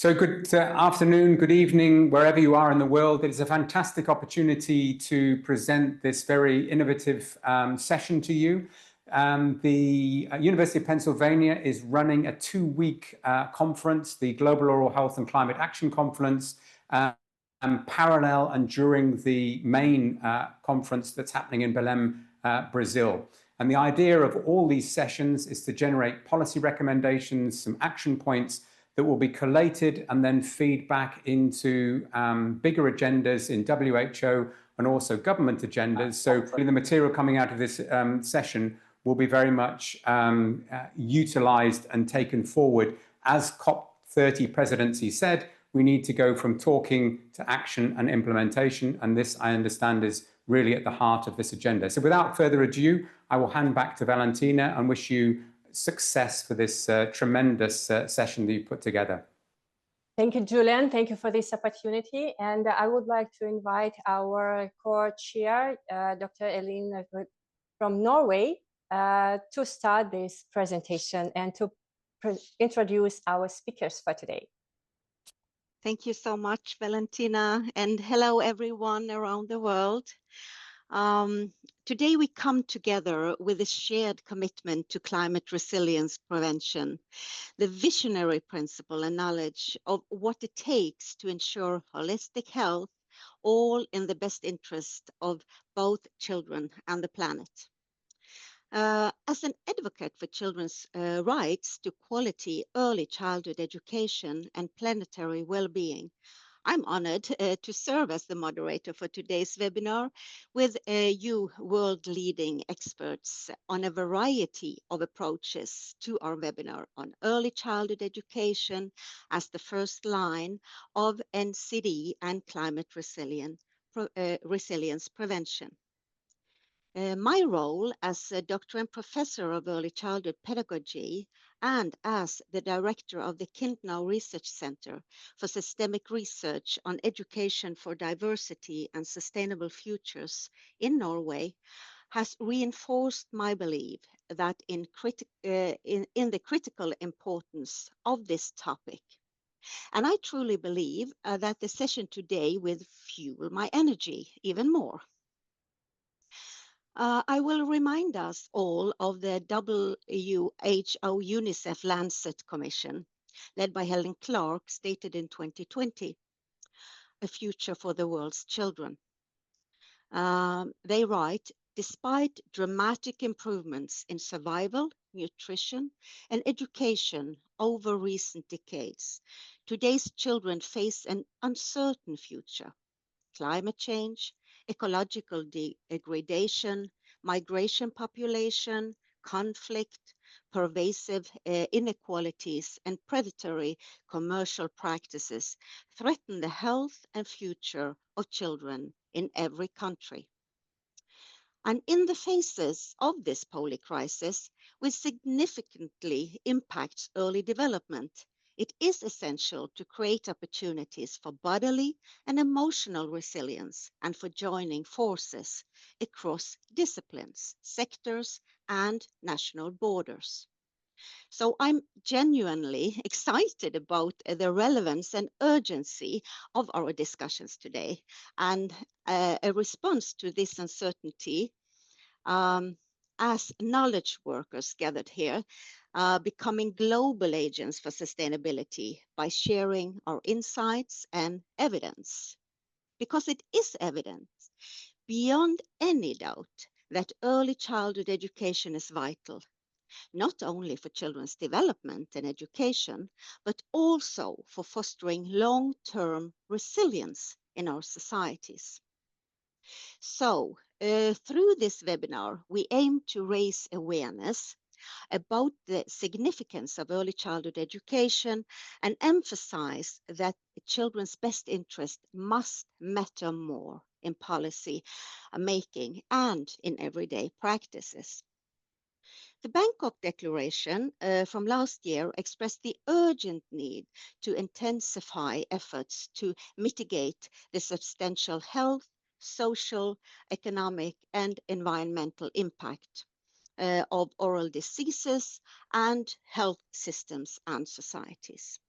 So good afternoon, good evening, wherever you are in the world. It is a fantastic opportunity to present this very innovative session to you. The University of Pennsylvania is running a 2-week conference, the Global Oral Health and Climate Action Conference, parallel and during the main conference that's happening in Belém, Brazil. And the idea of all these sessions is to generate policy recommendations, some action points that will be collated and then feed back into bigger agendas in WHO and also government agendas. So the material coming out of this session will be very much utilized and taken forward. As COP30 presidency said, we need to go from talking to action and implementation. And this, I understand, is really at the heart of this agenda. So without further ado, I will hand back to Valentina and wish you success for this tremendous session that you put together. Thank you, Julian. Thank you for this opportunity. And I would like to invite our co-chair, Dr. Elin from Norway, to start this presentation and to introduce our speakers for today. Thank you so much, Valentina, and hello everyone around the world. Today we come together with a shared commitment to climate resilience prevention, the visionary principle and knowledge of what it takes to ensure holistic health, all in the best interest of both children and the planet. As an advocate for children's rights to quality early childhood education and planetary well-being, I'm honored to serve as the moderator for today's webinar with you world-leading experts on a variety of approaches to our webinar on early childhood education as the first line of NCD and climate resilience prevention. My role as a doctor and professor of early childhood pedagogy and as the director of the Kintnow Research Center for Systemic Research on Education for Diversity and Sustainable Futures in Norway has reinforced my belief that in the critical importance of this topic. And I truly believe that the session today will fuel my energy even more. I will remind us all of the WHO UNICEF Lancet Commission, led by Helen Clark, stated in 2020, a future for the world's children. They write, despite dramatic improvements in survival, nutrition, and education over recent decades, today's children face an uncertain future. Climate change, ecological degradation, migration population, conflict, pervasive inequalities, and predatory commercial practices threaten the health and future of children in every country. And in the faces of this polycrisis, which significantly impacts early development, it is essential to create opportunities for bodily and emotional resilience and for joining forces across disciplines, sectors, and national borders. So I'm genuinely excited about the relevance and urgency of our discussions today and a response to this uncertainty as knowledge workers gathered here, becoming global agents for sustainability by sharing our insights and evidence. Because it is evident, beyond any doubt, that early childhood education is vital, not only for children's development and education, but also for fostering long-term resilience in our societies. So, through this webinar, we aim to raise awareness about the significance of early childhood education and emphasize that children's best interest must matter more in policy making and in everyday practices. The Bangkok Declaration from last year expressed the urgent need to intensify efforts to mitigate the substantial health, social, economic, and environmental impact of oral diseases and health systems and societies.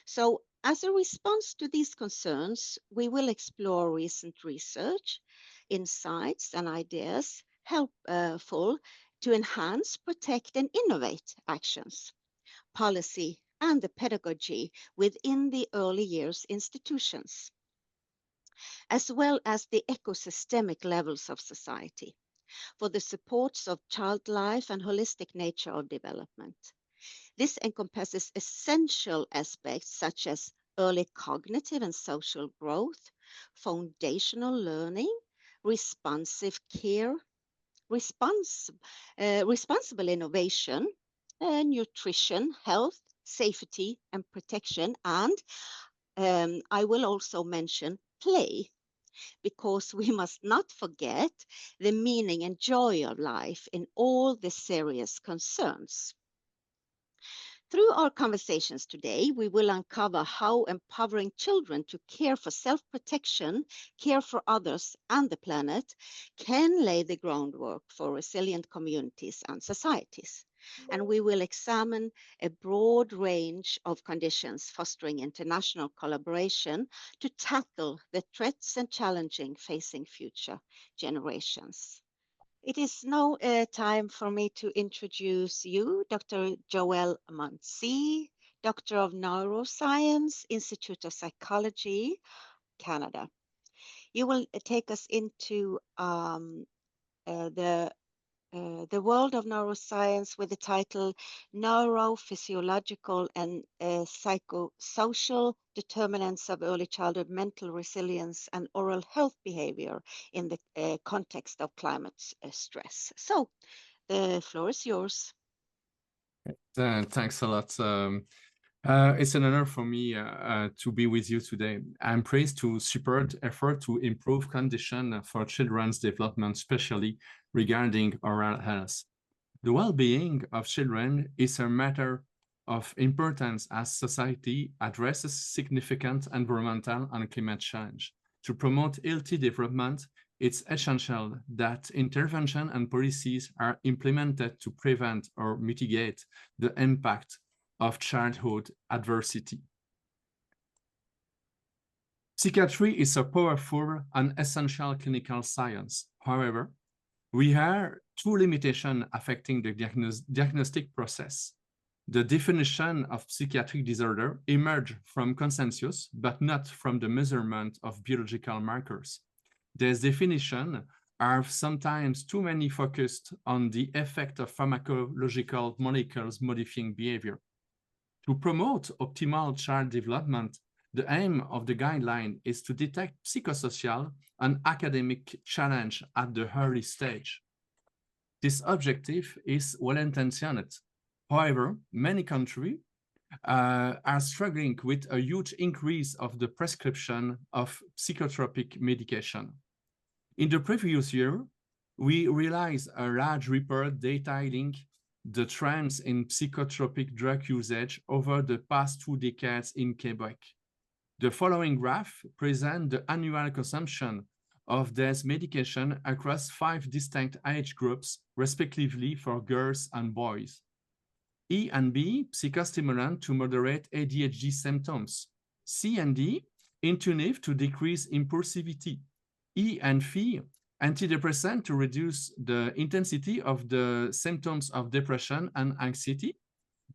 So As a response to these concerns, we will explore recent research, insights, and ideas helpful to enhance, protect, and innovate actions, policy, and the pedagogy within the early years institutions, as well as the ecosystemic levels of society, for the supports of child life and holistic nature of development. This encompasses essential aspects such as early cognitive and social growth, foundational learning, responsive care, responsible innovation, nutrition, health, safety, and protection. And I will also mention play, because we must not forget the meaning and joy of life in all the serious concerns. Through our conversations today, we will uncover how empowering children to care for self-protection, care for others and the planet can lay the groundwork for resilient communities and societies. And we will examine a broad range of conditions fostering international collaboration to tackle the threats and challenges facing future generations. It is now time for me to introduce you, Dr. Joël Monzée, Doctor of Neuroscience, Institute of Psychology, Canada. You will take us into the world of neuroscience with the title Neurophysiological and Psychosocial Determinants of Early Childhood Mental Resilience and Oral Health Behavior in the context of climate stress. So the floor is yours. Thanks a lot. It's an honor for me to be with you today. I'm praised to support effort to improve conditions for children's development, especially regarding oral health. The well-being of children is a matter of importance as society addresses significant environmental and climate change. To promote healthy development, it's essential that intervention and policies are implemented to prevent or mitigate the impact of childhood adversity. Psychiatry is a powerful and essential clinical science. However, we have two limitations affecting the diagnostic process. The definition of psychiatric disorder emerged from consensus, but not from the measurement of biological markers. These definitions are sometimes too many focused on the effect of pharmacological molecules modifying behavior. To promote optimal child development, the aim of the guideline is to detect psychosocial and academic challenge at the early stage. This objective is well-intentioned. However, many countries are struggling with a huge increase of the prescription of psychotropic medication. In the previous year, we realized a large report detailing the trends in psychotropic drug usage over the past 2 decades in Quebec. The following graph presents the annual consumption of this medication across 5 distinct age groups, respectively for girls and boys. E and B, psychostimulant to moderate ADHD symptoms. C and D, intuitive to decrease impulsivity. E and F, antidepressant to reduce the intensity of the symptoms of depression and anxiety.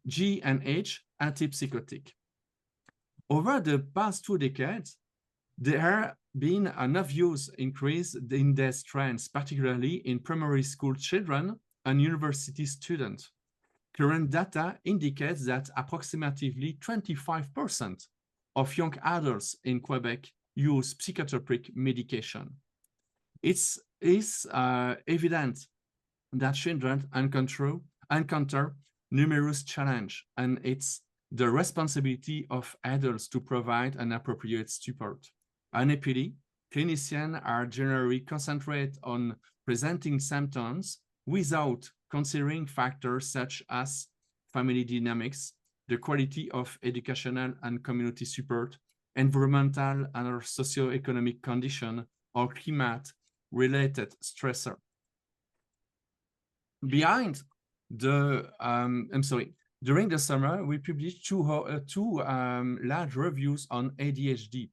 G and H, antipsychotic. Over the past 2 decades, there have been an obvious increase in these trends, particularly in primary school children and university students. Current data indicates that approximately 25% of young adults in Quebec use psychotropic medication. It's evident that children encounter numerous challenges, and it's the responsibility of adults to provide an appropriate support. Unhappily, clinicians are generally concentrated on presenting symptoms without considering factors such as family dynamics, the quality of educational and community support, environmental and socioeconomic condition, or climate-related stressor. Behind the During the summer, we published two large reviews on ADHD.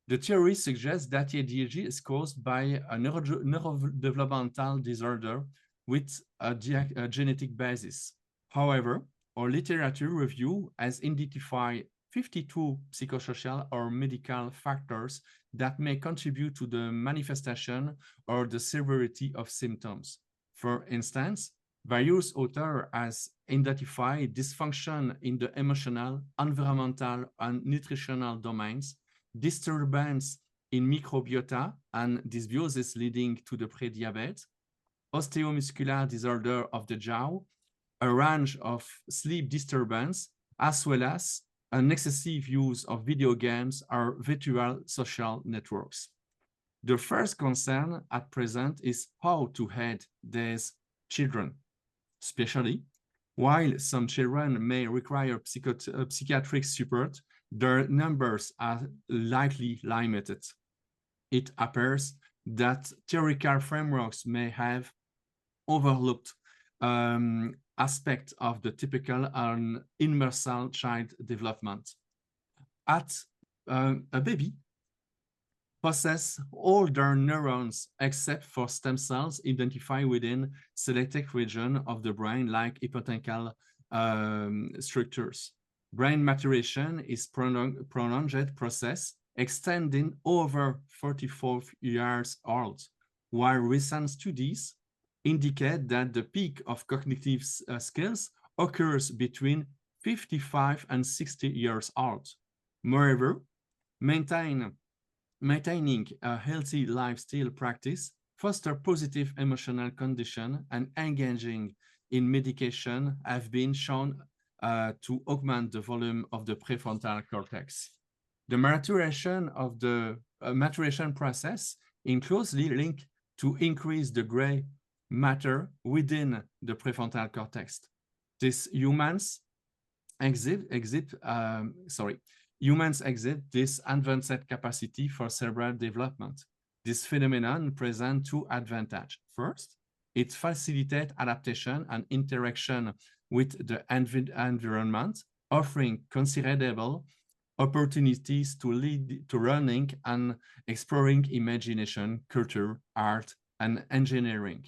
The theory suggests that ADHD is caused by a neurodevelopmental disorder with a genetic basis. However, our literature review has identified 52 psychosocial or medical factors that may contribute to the manifestation or the severity of symptoms. For instance, various authors has identified dysfunction in the emotional, environmental, and nutritional domains, disturbance in microbiota and dysbiosis leading to the prediabetes, osteomuscular disorder of the jaw, a range of sleep disturbance, as well as an excessive use of video games or virtual social networks. The first concern at present is how to aid these children, especially while some children may require psychiatric support, their numbers are likely limited. It appears that theoretical frameworks may have overlooked aspects of the typical and universal child development. A baby possesses all their neurons except for stem cells identified within selected regions of the brain, like hippocampal structures. Brain maturation is prolonged process extending over 44 years old, while recent studies indicate that the peak of cognitive skills occurs between 55 and 60 years old. Moreover, maintaining a healthy lifestyle practice, foster positive emotional condition, and engaging in medication have been shown to augment the volume of the prefrontal cortex. The maturation of the maturation process is closely linked to increase the gray matter within the prefrontal cortex. Humans exhibit this advanced capacity for cerebral development. This phenomenon presents two advantages. First, it facilitates adaptation and interaction with the environment, offering considerable opportunities to lead to learning and exploring imagination, culture, art, and engineering.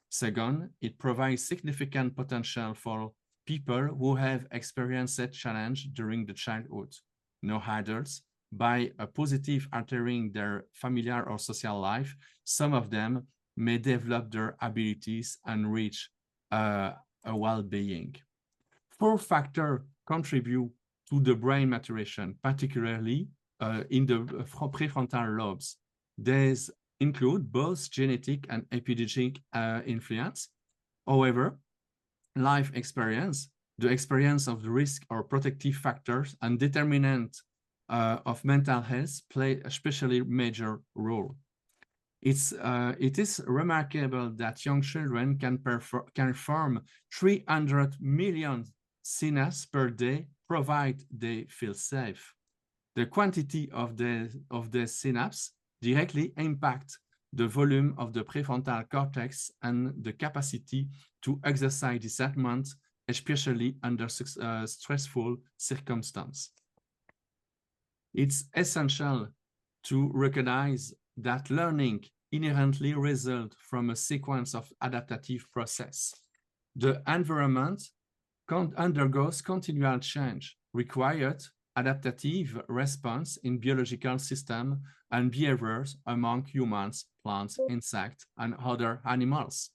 Second, it provides significant potential for people who have experienced that challenge during the childhood. No adults, by a positive altering their familiar or social life, some of them may develop their abilities and reach a well-being. Four factors contribute to the brain maturation, particularly in the prefrontal lobes. These include both genetic and epigenetic influence. However, life experience, the experience of the risk or protective factors, and determinants of mental health play a especially major role. It is remarkable that young children can form 300 million synapses per day, provided they feel safe. The quantity of the synapses directly impact the volume of the prefrontal cortex and the capacity to exercise discernment, especially under stressful circumstances. It's essential to recognize that learning inherently results from a sequence of adaptive processes. The environment undergoes continual change, required adaptive response in biological systems and behaviors among humans, plants, insects, and other animals.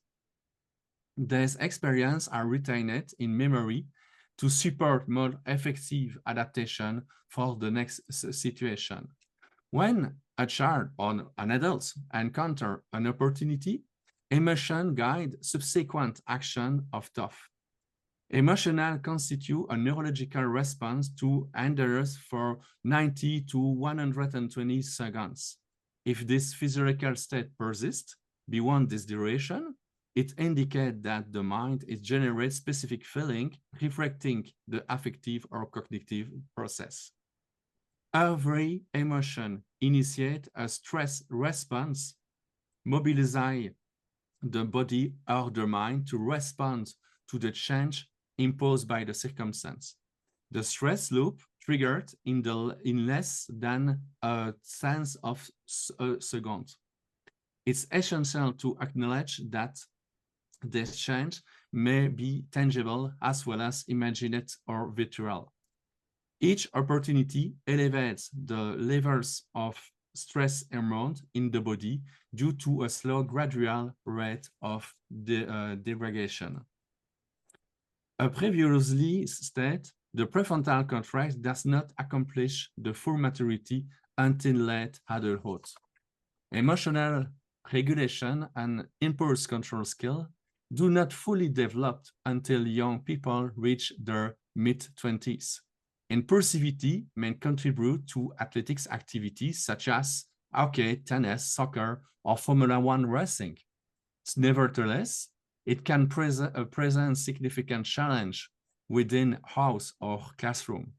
These experiences are retained in memory to support more effective adaptation for the next situation. When a child or an adult encounter an opportunity, emotion guides subsequent action of thought. Emotional constitute a neurological response to endures for 90 to 120 seconds. If this physiological state persists beyond this duration, it indicates that the mind is generating specific feeling, reflecting the affective or cognitive process. Every emotion initiates a stress response, mobilizing the body or the mind to respond to the change imposed by the circumstance. The stress loop triggered in less than a tenth of a second. It's essential to acknowledge that this change may be tangible as well as imagined or virtual. Each opportunity elevates the levels of stress hormone in the body due to a slow, gradual rate of degradation. As previously stated, the prefrontal cortex does not accomplish the full maturity until late adulthood. Emotional regulation and impulse control skills do not fully develop until young people reach their mid-20s. Impulsivity may contribute to athletics activities such as hockey, tennis, soccer, or Formula One racing. Nevertheless, it can present significant challenge within house or classroom.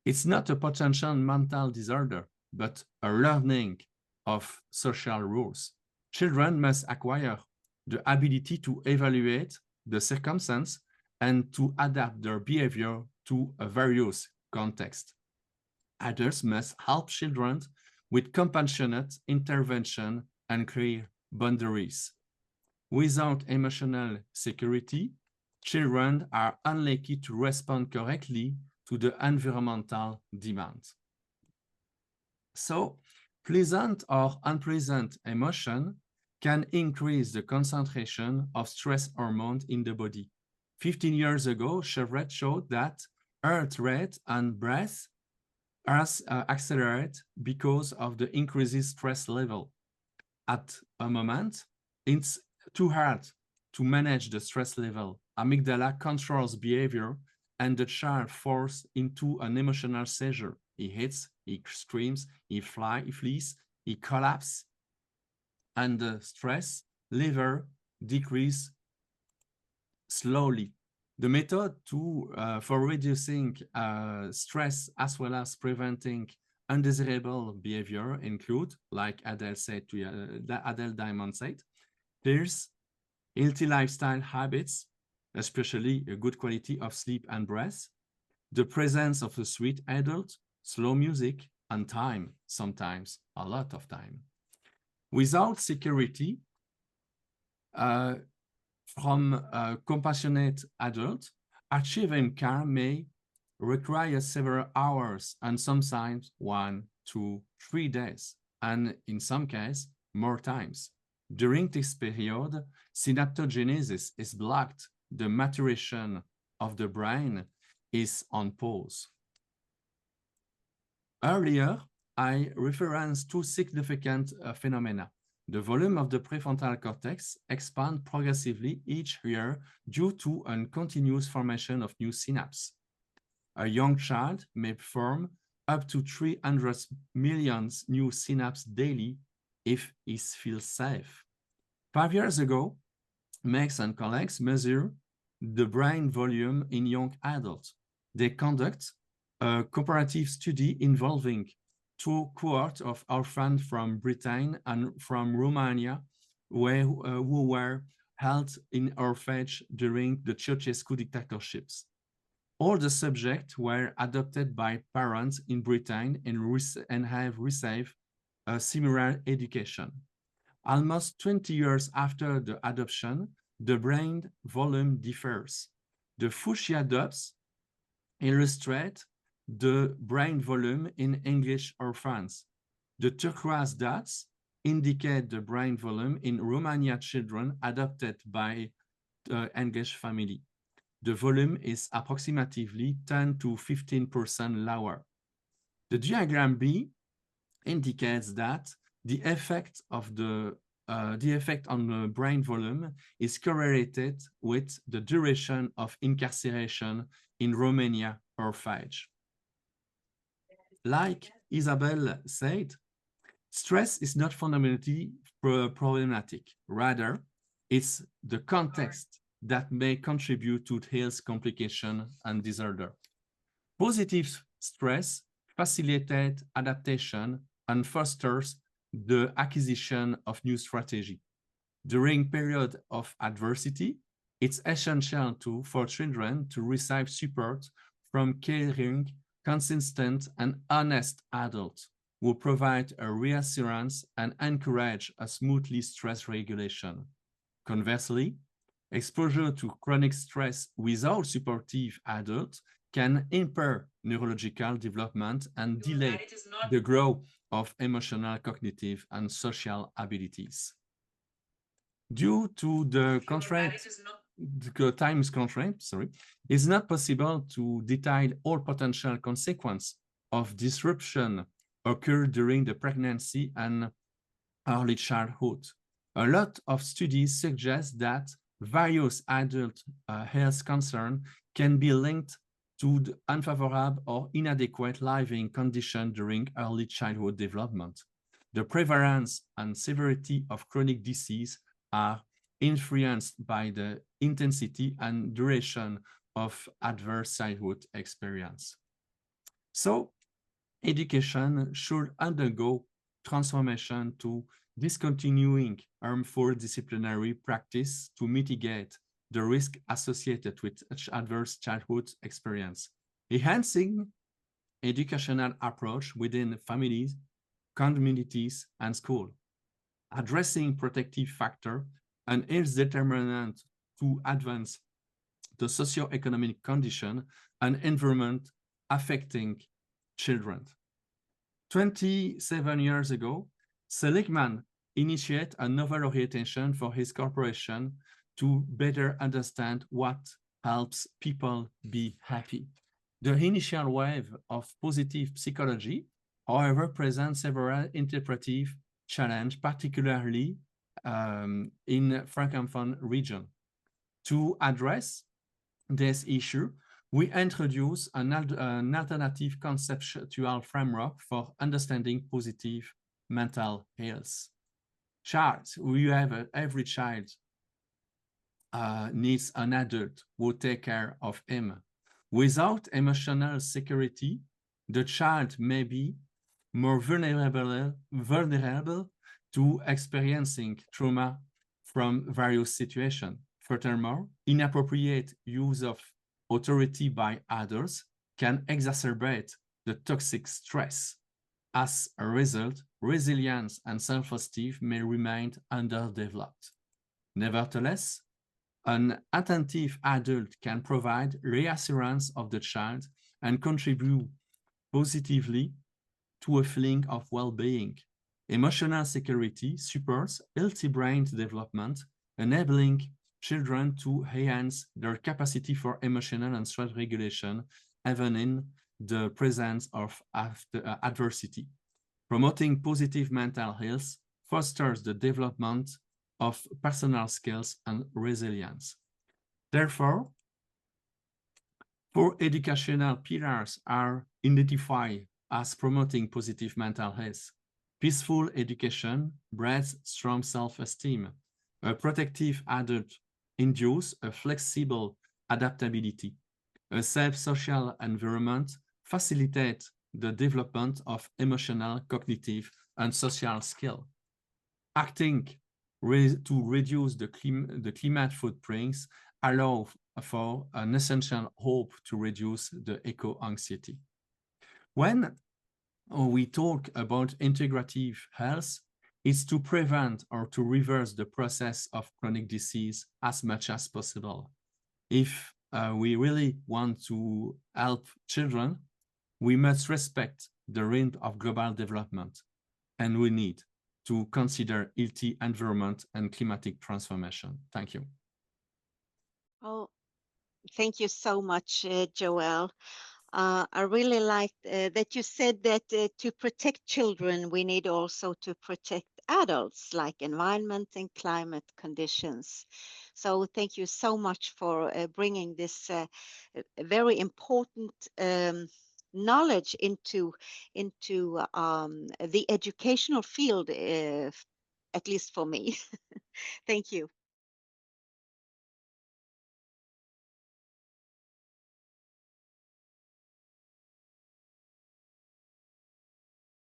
It's not a potential mental disorder, but a learning of social rules. Children must acquire the ability to evaluate the circumstance and to adapt their behavior to a various context. Adults must help children with compassionate intervention and clear boundaries. Without emotional security, children are unlikely to respond correctly to the environmental demands. So, pleasant or unpleasant emotion can increase the concentration of stress hormones in the body. 15 years ago, Chevret showed that heart rate and breath accelerate because of the increased stress level. At a moment, it's too hard to manage the stress level. Amygdala controls behavior and the child falls into an emotional seizure. He hits, he screams, he flees, he collapses, and the stress level decreases slowly. The method for reducing stress as well as preventing undesirable behavior include, like Adele Diamond said, there's healthy lifestyle habits, especially a good quality of sleep and breath, the presence of a sweet adult, slow music, and time, sometimes a lot of time. Without security, from a compassionate adult, achieving calm may require several hours and sometimes 1, 2, 3 days, and in some cases, more times. During this period, synaptogenesis is blocked, the maturation of the brain is on pause. Earlier, I referenced two significant phenomena. The volume of the prefrontal cortex expands progressively each year due to a continuous formation of new synapses. A young child may form up to 300 million new synapses daily if he feels safe. 5 years ago, Max and colleagues measure the brain volume in young adults. They conduct a comparative study involving 2 cohorts of orphans from Britain and from Romania who were held in orphanage during the Ceausescu dictatorships. All the subjects were adopted by parents in Britain and have received a similar education. Almost 20 years after the adoption, the brain volume differs. The fuchsia dots illustrate the brain volume in English orphans. The turquoise dots indicate the brain volume in Romania children adopted by the English family. The volume is approximately 10 to 15% lower. The diagram B indicates that the effect on the brain volume is correlated with the duration of incarceration in Romania orphanage. Like Isabel said, stress is not fundamentally problematic. Rather, it's the context that may contribute to health complication and disorder. Positive stress facilitates adaptation and fosters the acquisition of new strategy. During periods of adversity, it's essential for children to receive support from caring, consistent, and honest adults who provide a reassurance and encourage a smoothly stress regulation. Conversely, exposure to chronic stress without supportive adults can impair neurological development and delay the growth of emotional, cognitive, and social abilities. Due to the time constraint, it's not possible to detail all potential consequences of disruption occur during the pregnancy and early childhood. A lot of studies suggest that various adult health concerns can be linked to the unfavorable or inadequate living conditions during early childhood development. The prevalence and severity of chronic disease are influenced by the intensity and duration of adverse childhood experience. So, education should undergo transformation to discontinuing harmful disciplinary practice to mitigate the risk associated with adverse childhood experience, enhancing educational approach within families, communities, and schools, addressing protective factor and its determinant to advance the socio-economic condition and environment affecting children. 27 years ago, Seligman initiated a novel orientation for his corporation to better understand what helps people be happy. The initial wave of positive psychology, however, presents several interpretive challenges, particularly in Francophone region. To address this issue, we introduce an alternative conceptual framework for understanding positive mental health. Every child needs an adult who take care of him. Without emotional security, the child may be more vulnerable to experiencing trauma from various situations. Furthermore, inappropriate use of authority by others can exacerbate the toxic stress. As a result, resilience and self-esteem may remain underdeveloped. Nevertheless, an attentive adult can provide reassurance of the child and contribute positively to a feeling of well-being. Emotional security supports healthy brain development, enabling children to enhance their capacity for emotional and stress regulation, even in the presence of adversity. Promoting positive mental health fosters the development of personal skills and resilience. Therefore, 4 educational pillars are identified as promoting positive mental health. Peaceful education breeds strong self-esteem. A protective adult induces a flexible adaptability. A safe social environment facilitates the development of emotional, cognitive, and social skills. Acting to reduce the climate footprints allows for an essential hope to reduce the eco-anxiety. When we talk about integrative health, it's to prevent or to reverse the process of chronic disease as much as possible. If we really want to help children, we must respect the rhythm of global development, and we need to consider healthy environment and climatic transformation. Thank you. Oh, thank you so much, Joël. I really liked that you said that to protect children, we need also to protect adults, like environment and climate conditions. So thank you so much for bringing this very important knowledge into the educational field, at least for me. Thank you.